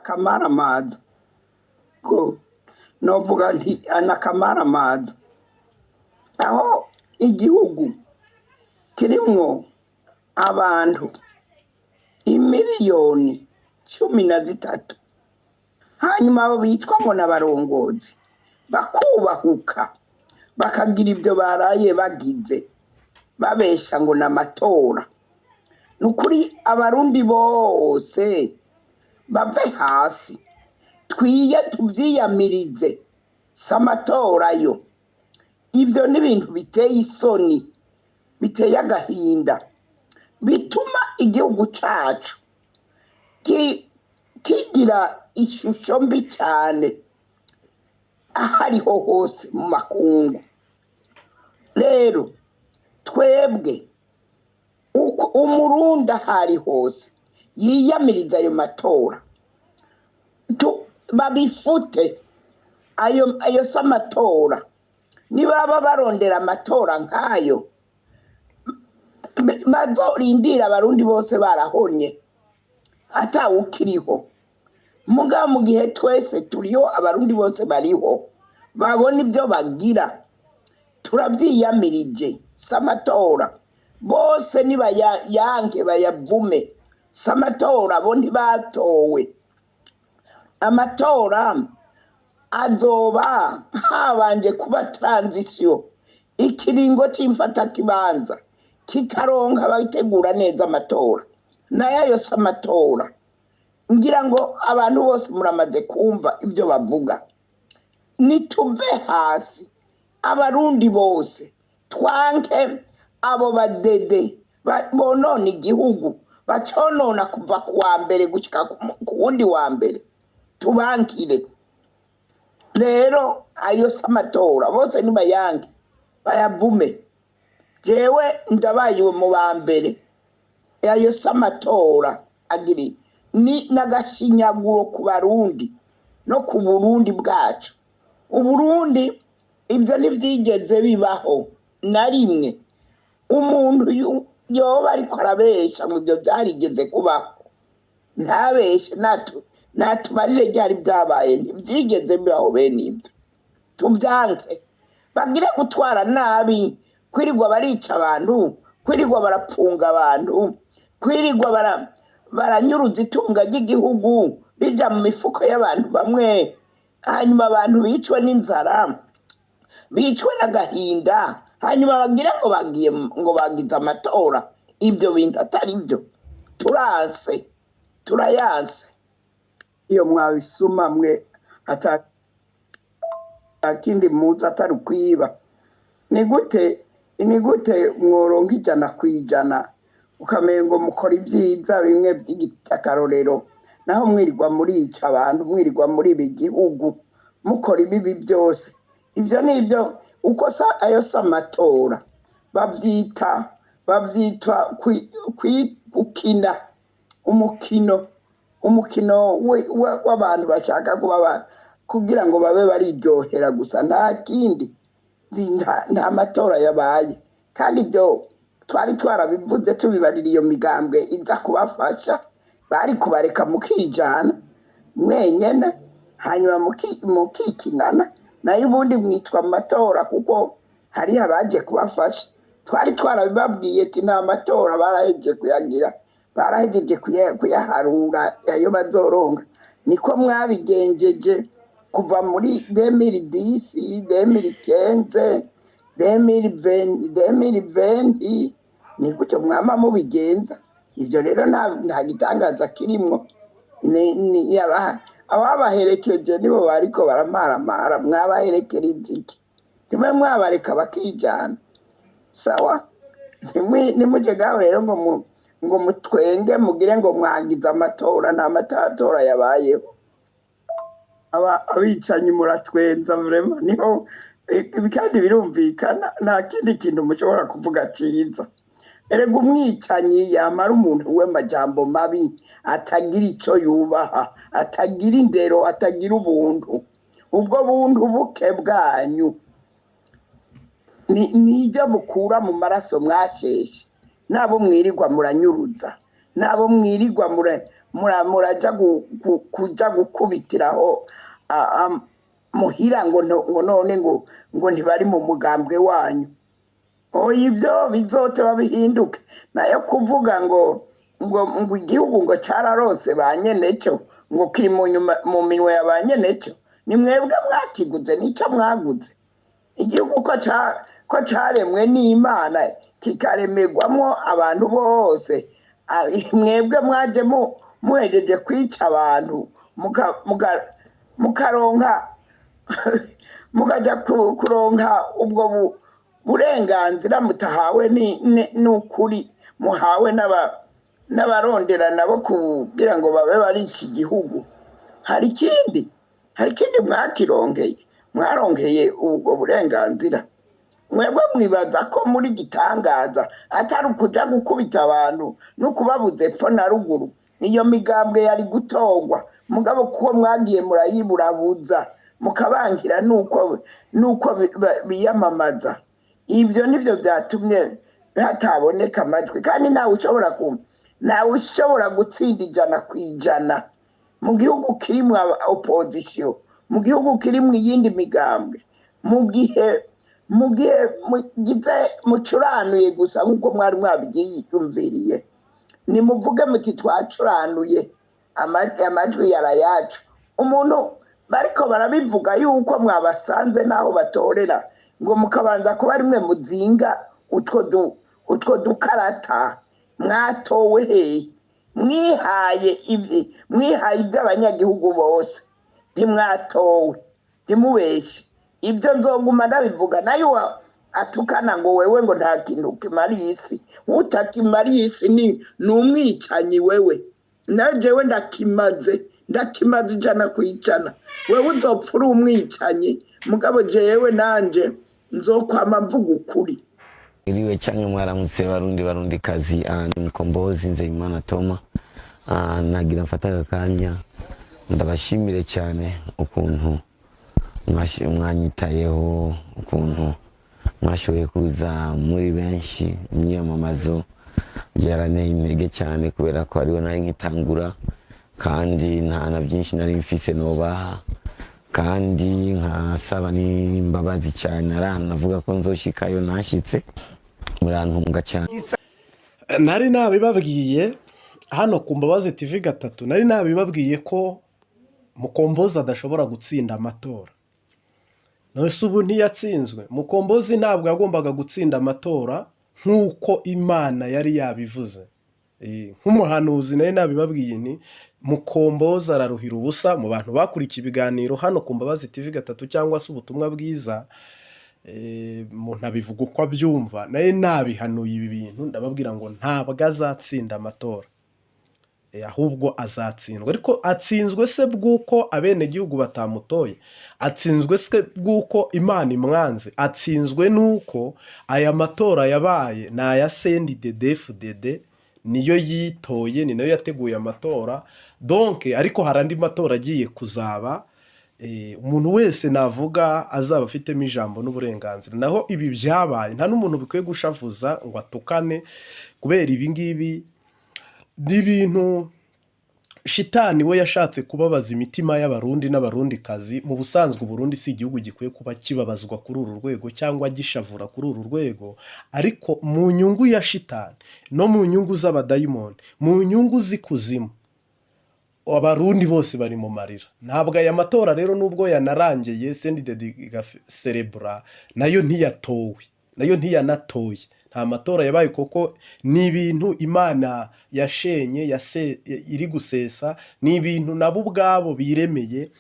akamaramaza ko novuga nti anakamaramaza aho igihugu kirimwo abantu imiliyoni 13 hanyuma abo bitwa ngo n'abarongozi bakubahuka bakagira ibyo baraye bagize babesha ngo n'amatora nukuri abarundi bose bave hasi twiye tuvyiyamirize samatora yo ibyo n'ibintu biteye isoni biteye agahinda bituma igihugu cacu kigira ishusho mbi cyane ahariho hose mu makungu rero twebwe uko umurundi ahari hose yiyamiriza ayo matora babifute ayo samatora nibaba barondera amatora nkayo bazorindira abarundi bose barahonye atawukiriho muga mu gihe twese turiho abarundi bose bariho babona ibyo bagira turabyiyamirije samatora bose nibayange bayavume samatora bo ntibatowe amatora azoba habanje kuba transition ikiringo c'imfata kibanza kikaronka bayitegura neza amatora nayo yose amatora ngira ngo abantu bose muramaze kumva ibyo bavuga nituve hasi abarundi bose twanke abo badede bonona igihugu baconona kuva kuwa mbere gushika ku wundi wa mbere tubankire rero ayo samatora bose nibayange bayavume jewe ndabaye mu bambere ayo samatora agiri ni nagashinyaguro ku barundi no ku Burundi bwacu uburundi ibyo ntibyigeze bibaho na rimwe umuntu yoba ariko arabesha ngo ibyo byarigeze kubaho ntabeshe natubarire ryari byabaye ntibyigeze bibaho bene ibyo tubyanke bagire gutwara nabi kwirirwa barica abantu kwirirwa barapfunga abantu kwirirwa baranyuruza itunga ry'igihugu bija mu mifuko y'abantu bamwe hanyuma abantu bicwe n'inzara bicwe n'agahinda hanyuma bagira ngo bagize amatora ibyo bintu atari byo turayanse iyo mwabisuma mwe atakindi muza atari kwiba ni gute mworonka 100% ukamengo mukora ibyiza bimwe by'igitakarorero naho mwirirwa murica abantu mwirirwa muri igihugu mukora ibibi byose ivyo nivyo uko ayo samatora bavyita gukina umukino w'abantu bashaka kugira ngo babe bariryohera gusa nta kindi nta matora yabaye kandi ibyo twari twarabivuze tubibarira iyo migambwe iza kubafasha bari kubareka mukijana mwenyene hanyuma mukikinana nayo ubundi mwitwa amatora kuko hari abaje kubafasha twari twarabibabwiye ati nta matora barahejeje kuyagira barahejeje kuyaharura ayo bazoronga niko mwabigenjeje kuva muri 2010 2015 2020 ni gutyo mwama mubigenza ivyo rero nta gitangaza kirimwo ababaherekeje nibo bariko baramaramara mwabaherekera inziki nimwe mwabareka bakijana sawa nimuje gaho rero ngo mutwenge mugire ngo mwagize amatora nta matora yabayeho abicanyi muratwenza vrema niho kandi birumvikana nta kindi kintu mushobora kuvuga cyiza erega umwicanyi yamara umuntu w'amajambo mabi atagira ico yubaha atagira indero atagira ubuntu ubwo buntu buke bwanyu nijya bukura mu maraso mwasheshe nabo mwirirwa muranyuruza nabo mwirirwa muraja kuja gukubitiraho muhira ngo none ngo ntibari mu mugambwe wanyu. Ibyo bizoteba bihinduke. Nayo kuvuga ngo igihugu ngo cararose ba nyenecyo ngo kiri mu minwe ya ba nyenecyo, ni mwebwe mwakiguze nicyo mwaguze. Igihugu ko caremwe n'Imana kikaremerwamo abantu bose, mwebwe mwaje muhejeje kwica abantu mukaronka mukaja kuronka ubwo burenganzira mutahawe n'ukuri muhawe n'abarondera nabo kugira ngo babe bari iki gihugu. Hari ikindi mwaronkeye ubwo burenganzira. Mwebwe mwibaza ko muri gitangaza atari ukuja gukubita abantu no kubabuza epfo na ruguru. Iyo migambwe yari gutongwa, mugabo kuko mwagiye murayiburabuza mukabangira nuko biyamamaza. Ibyo nivyo byatumye hataboneka amajwi, kandi nawe ushobora gutsinda 100% mu gihugu kirimwo opposition, mu gihugu kirimwo iyindi migambwe, mu gihe mucuranuye gusa nk'uko mwari mwabyiyumviriye. Nimuvuge muti twacuranuye amajwi yarayacu. Umuntu bariko barabivuga yuko mwabasanze naho batorera ngo mukabanza kuba rimwe muzinga utwo dukarata. Mwatowe hehe? Mwihaye iby'abanyagihugu bose, ntimwatowe, ntimubeshe. Ibyo nzoguma ndabivuga. Nayo atukana ngo wewe ngo nta kintu kimariye isi. Utakimariye isi ni umwicanyi wewe. Nayo jewe ndakimaze 100%. Wewe uzopfa uri umwicanyi, mugabo jewe nanje nzokwama mvuga ukuri. Iriwe cyane mwaramutse barundi kazi, ni Mukombozi Nzeyimana Toma. Nagira mfata akanya ndabashimire cyane ukuntu mwanyitayeho, ukuntu mwashoboye kuza muri benshi imyamamazo. Byaraneye intege cyane kubera ko ariwe nari nkitangura, kandi nta na byinshi nari mfise nobaha, kandi nkasaba n'imbabazi cyane. Navuga ko nzoshikayo nashitse murantunga cyane. Nari nabibabwiye hano ku Mbabazi TV 3, nari nabibabwiye ko Mukombozi adashobora gutsinda amatora. Nose ubu ntiyatsinzwe. Mukombozi ntabwo yagombaga gutsinda amatora nk'uko Imana yari yabivuze. Nk'umuhanuzi nari nabibabwiye ni Mukombozi araruhira ubusa. Mu bantu bakurikiye ibiganiro hano ku Mbabazi TV 3 cyangwa se ubutumwa bwiza, umuntu abivuga uko abyumva. Nari nabihanuye ibi bintu ndababwira ngo ntabwo azatsinda amatora, ahubwo azatsindwa. Ariko atsinzwe se bw'uko abenegihugu batamutoye? Atsinzwe se bw'uko Imana imwanze? Atsinzwe nuko aya matora yabaye na aya CNDD-FDD niyo yitoye, ni nayo yateguye amatora. Donc ariko hari andi matora agiye kuzaba, umuntu wese navuga azaba afitemo ijambo n'uburenganzira. Naho ibi byabaye nta n'umuntu bikwiye gushavuza ngo atukane, kubera ibi ngibi n'ibintu shitani we yashatse kubabaza imitima y'abarundi n'abarundikazi. Mu busanzwe Burundi si igihugu gikwiye kuba kibabazwa kuri uru rwego cyangwa gishavura kuri uru rwego, ariko mu nyungu ya shitani no mu nyungu z'abadayimoni, mu nyungu z'ikuzimu, abarundi bose bari mu marira. Ntabwo aya matora rero nubwo yanarangiye CNDD-FDD nayo ntiyatowe, nayo ntiyanatoye. Nta matora yabaye kuko ni ibintu Imana yashenye iri gusesa, ni ibintu nabo ubwabo biremeye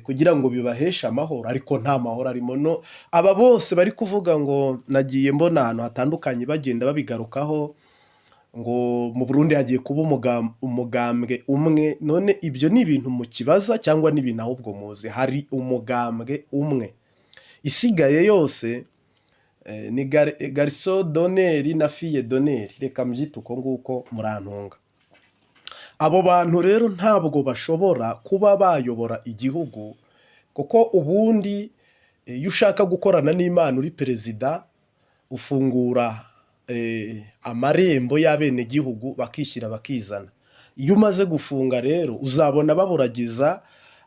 kugira ngo bibaheshe amahoro, ariko nta mahoro arimo. No, aba bose bari kuvuga ngo nagiye mbona ahantu hatandukanye bagenda babigarukaho ngo mu Burundi hagiye kuba umugambwe umwe. None ibyo ni ibintu mu kibaza cyangwa ni ibintu ahubwo muzi? Hari umugambwe umwe, isigaye yose ni garso doneri na fille doneri, reka mbyite uko nguko murantunga. Abo bantu rero ntabwo bashobora kuba bayobora igihugu, kuko ubundi iyo ushaka gukorana n'Imana uri perezida ufungura amarembo y'abenegihugu bakishyira bakizana. iyo umaze gufunga rero uzabona baburagiza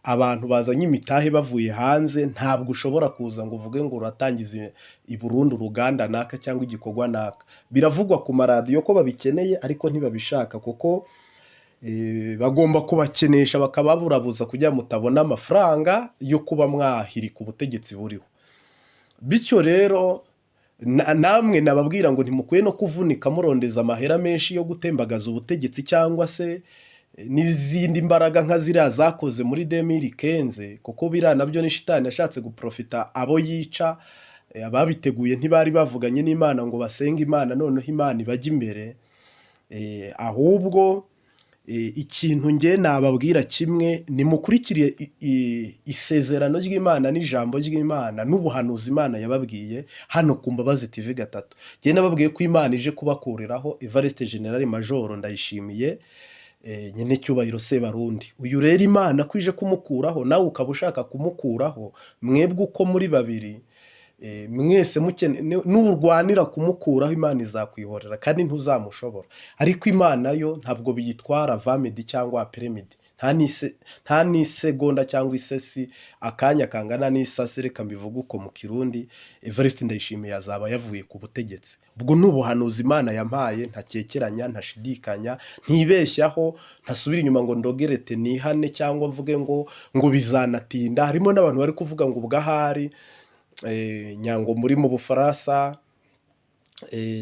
abantu bazanye imitahe bavuye hanze, ntabwo ushobora kuza ngo uvuge ngo uratangiza i Burundi uruganda naka cyangwa igikorwa naka. Biravugwa ku maradiyo ko babikeneye ariko ntibabishaka, kuko bagomba kubakenesha bakababurabuza kugira ngo mutabona amafaranga yo kuba mwahirika ubutegetsi buriho. Bityo rero namwe nababwira ngo ntimukwiye no kuvunika murondeza amahera menshi yo gutembagaza ubutegetsi cyangwa se n'izindi mbaraga nka ziriya zakoze muri 2015, kuko biriya nabyo ni shitani yashatse guprofita abo yica. Ababiteguye ntibari bavuganye n'Imana ngo basenge Imana noneho Imana ibajya imbere. Ahubwo ikintu nge nababwira kimwe, nimukurikire isezerano ry'Imana n'ijambo ry'Imana n'ubuhanuzi Imana yababwiye hano ku Mbabazi TV gatatu. Nge nababwiye ko Imana ije kubakuriraho Evariste General Major Ndayishimiye nyene cyubahiro Sebarundi. Uyu rero Imana kwije kumukuraho, nawe ukaba ushaka kumukuraho, mwebwe uko muri babiri mwese n'urwanira kumukuraho, Imana izakwihorera kandi ntuzamushobora. Ariko Imana yo ntabwo biyitwara vamedi cyangwa apremidi, nta n'isegonda cyangwa isesi, akanya kangana n'isasi, reka mbivuga uko mu Kirundi. Evariste Ndayishimiye azaba yavuye ku butegetsi. Ubwo n'ubuhanuzi Imana yampaye, ntakekeranya, ntashidikanya, ntibeshyaho, ntasubira inyuma ngo ndogerete nihane cyangwa mvuge ngo bizanatinda. Harimo n'abantu bari kuvuga ngo ubwahari Nyango muri mu Bufaransa,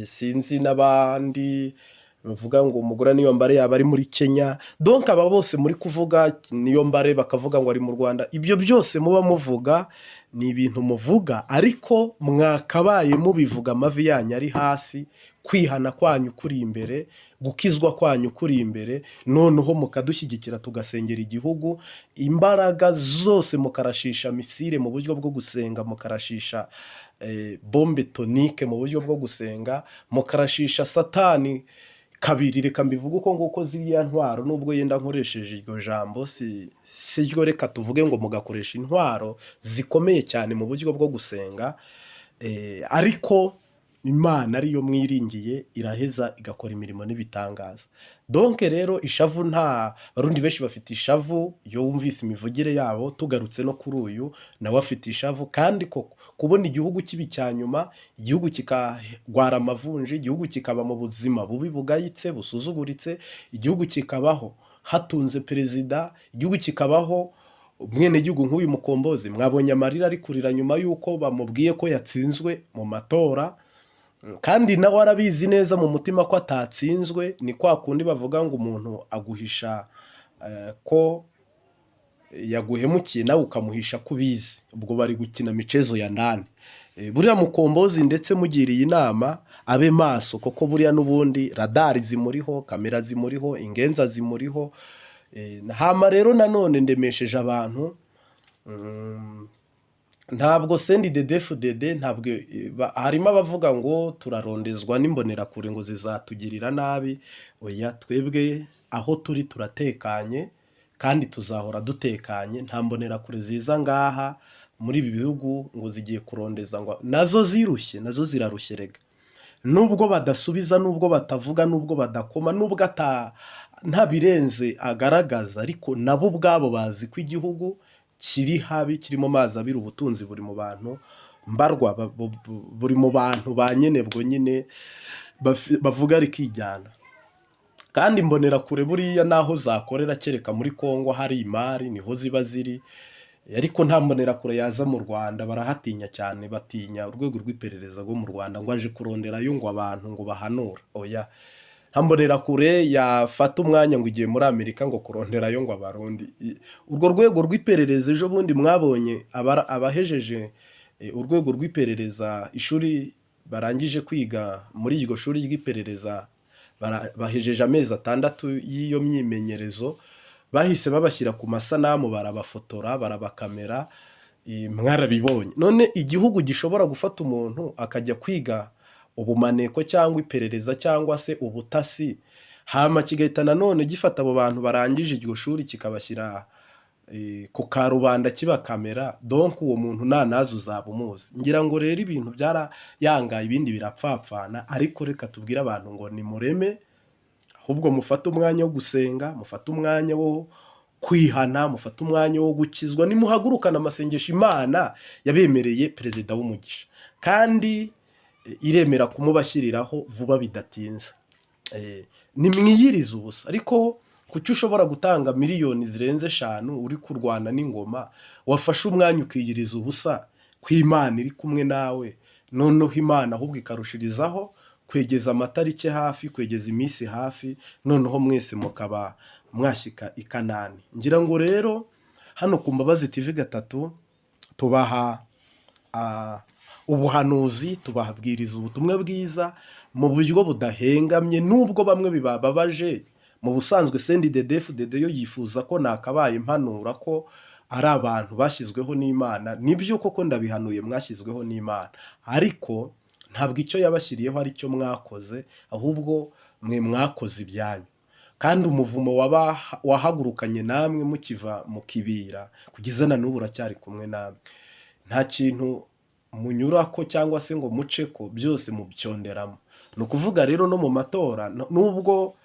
sinzi n'abandi bavuga ngo umugore Niyombare yaba ari muri Kenya. Donc aba bose muri kuvuga Niyombare bakavuga ngo ari mu Rwanda. Ibyo byose muba muvuga ni ibintu muvuga, ariko mwakabaye mubivuga amavi yanyu ari hasi, kwihana kwanyu kuri imbere, gukizwa kwanyu kuri imbere, noneho mukadushyigikira tugasengera igihugu. Imbaraga zose mukarashisha misile mu buryo bwo gusenga, mukarashisha bombe tonike mu buryo bwo gusenga, mukarashisha satani kabiri. Reka mbivuga uko nguko ziriya ntwaro, nubwo yenda nkoresheje iryo jambo si ryo, reka tuvuge ngo mugakoresha intwaro zikomeye cyane mu buryo bwo gusenga, ariko Imana ariyo mwiringiye iraheza igakora imirimo n'ibitangaza. Donc rero ishavu, nta barundi benshi bafite ishavu iyo wumvise imivugire yabo. Tugarutse no kuri uyu nawe afite ishavu, kandi koko kubona igihugu kibi cyanyuma, igihugu kikagwara amavunji, igihugu kikaba mu buzima bubi bugayitse busuzuguritse, igihugu kikabaho hatunze perezida, igihugu kikabaho mwene gihugu nk'uyu Mukombozi mwabonye amarira ari kurira nyuma yuko bamubwiye ko yatsinzwe mu matora, kandi nawe arabizi neza mu mutima ko atatsinzwe. Ni kwa kundi bavuga ngo umuntu aguhisha ko yaguhemukiye, nawe ukamuhisha ko ubizi. Ubwo bari gukina michezo ya ndani. Buriya Mukombozi ndetse mugiriye inama abe maso, koko buriya n'ubundi radari zimuriho, kamera zimuriho, ingenza zimuriho. Hama rero nanone ndemesheje abantu, ntabwo CNDD-FDD, ntabwo harimo abavuga ngo turarondezwa n'imbonerakure ngo zizatugirira nabi. Oya, twebwe aho turi turatekanye kandi tuzahora dutekanye. Nta mbonerakure ziza ngaha muri ibi bihugu ngo zigiye kurondeza, ngo nazo zirushye, nazo zirarushye rega. Nubwo badasubiza, nubwo batavuga, nubwo badakoma, nubwo nta birenze agaragaza, ariko nabo ubwabo bazi ko igihugu kiri habi, kiri mu mazi abira, ubutunzi buri mu bantu mbarwa, buri mu bantu ba nyenebwo nyine bavuga rikijyana. Kandi imbonerakure buriya naho zakorera, kereka muri Kongo hari imari niho ziba ziri, ariko nta mbonerakure yaza mu Rwanda. Barahatinya cyane, batinya urwego rw'iperereza rwo mu Rwanda ngo aje kuronderayo ngo abantu ngo bahanura. Oya, nta mbonerakure yafata umwanya ngo igiye muri Amerika ngo kuronderayo ngo abarundi. Urwo rwego rw'iperereza ejo bundi mwabonye abahejeje urwego rw'iperereza, ishuri barangije kwiga muri iryo shuri ry'iperereza, bahejeje amezi 6 y'iyo myimenyerezo, bahise babashyira ku masanamu, barabafotora, barabakamera. Mwarabibonye. None igihugu gishobora gufata umuntu akajya kwiga ubumaneko cyangwa iperereza cyangwa se ubutasi, hama kigahita nanone gifata abo bantu barangije iryo shuri kikabashyira ku karubanda kibakamera. Donc uwo muntu nazo uzaba umuzi. Ngira ngo rero ibintu byarayangaye, ibindi birapfapfana, ariko reka tubwire abantu ngo ni mureme, ahubwo mufate umwanya wo gusenga, mufate umwanya wo kwihana, mufate umwanya wo gukizwa, nimuhagurukana amasengesho. Imana yabemereye perezida w'umugisha kandi iremera kumubashyiriraho vuba bidatinze. Nimwiyirize ubusa. Ariko kuki ushobora gutanga miliyoni zirenze 5 uri kurwana n'ingoma, wafashe umwanya ukiyiriza ubusa kw'Imana iri kumwe nawe, noneho Imana ahubwo ikarushirizaho kwegeza amatariki hafi, kwegeza iminsi hafi, noneho mwese mukaba mwashyika i Kanani. Ngira ngo rero hano ku Mbabazi TV 3 tubaha ubuhanuzi, tubahabwiriza ubutumwa bwiza mu buryo budahengamye, nubwo bamwe bibababaje. Mu busanzwe CNDD-FDD yo yifuza ko nakabaye impanura ko ari abantu bashyizweho n'Imana. Nibyo koko ndabihanuye, mwashyizweho n'Imana, ariko ntabwo icyo yabashyiriyeho ari cyo mwakoze, ahubwo mwe mwakoze ibyanyu. Kandi umuvumo wahagurukanye namwe mukiva mu kibira kugeza na n'ubu uracyari kumwe namwe. Nta kintu munyurako cyangwa se ngo muceko, byose mubyonderamo. Ni ukuvuga rero no mu matora, nubwo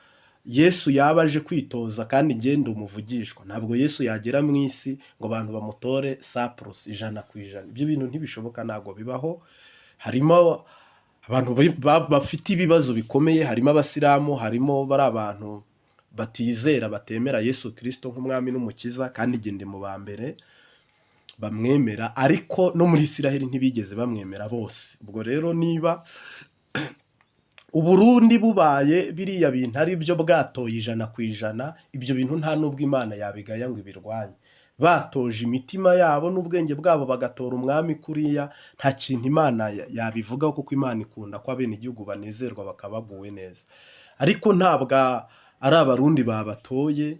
Yesu yabaje kwitoza kandi ngende umuvugishwa, ntabwo Yesu yagera mu isi ngo abantu bamutore 100%, 100%. Ibyo bintu ntibishoboka, ntabwo bibaho. Harimo abantu bafite ibibazo bikomeye, harimo abasilamu, harimo bari abantu batizera, batemera Yesu Kristo nk'umwami n'umukiza, kandi gende mu ba mbere bamwemera, ariko no muri Isiraheli ntibigeze bamwemera bose. Ubwo rero niba Uburundi bubaye biriya bintu ari byo bwatoye 100%, ibyo bintu nta nubwo Imana yabigaya ngo ibirwanye. Batoje imitima yabo n'ubwenge bwabo bagatora umwami kuriya, nta kintu Imana yabivugaho, kuko Imana ikunda ko abene igihugu banezerwa bakabaguwe neza. Ariko ntabwo ari abarundi babatoye,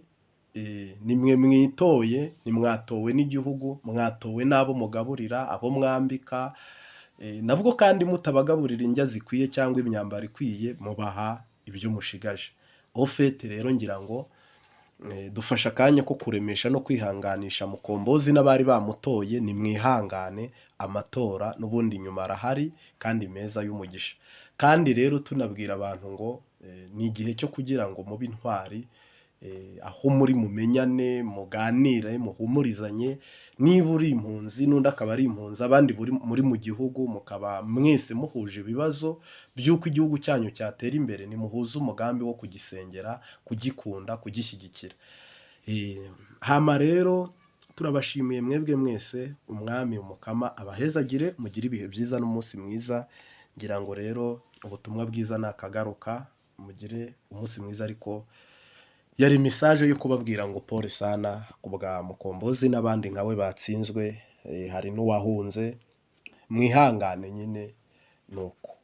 nimwe mwitoye, nimwatowe n'igihugu, mwatowe n'abo mugaburira, abo mwambika, nabwo kandi mutabagaburira indya zikwiye cyangwa imyambaro ikwiye, mubaha ibyo mushigaje. Ofete rero ngira ngo dufasha akanya ko kuremesha no kwihanganisha Mukombozi n'abari bamutoye. Nimwihangane, amatora n'ubundi nyuma arahari kandi meza y'umugisha. Kandi rero tunabwira abantu ngo ni igihe cyo kugira ngo mube intwari, aho muri mumenyane, muganire, muhumurizanye. Niba uri impunzi n'undi akaba ari impunzi, abandi muri mu gihugu, mukaba mwese muhuje ibibazo by'uko igihugu cyanyu cyatera imbere, nimuhuze umugambi wo kugisengera, kugikunda, kugishyigikira. Hama rero turabashimiye mwebwe mwese, umwami umukama abahezagire, mugire ibihe byiza n'umunsi mwiza. Ngira ngo rero ubutumwa bwiza nakagaruka, mugire umunsi mwiza. Ariko yari message yo kubabwira ngo pole sana kubwa Mukombozi n'abandi nkawe batsinzwe, hari n'uwahunze, mwihangane nyine nuko.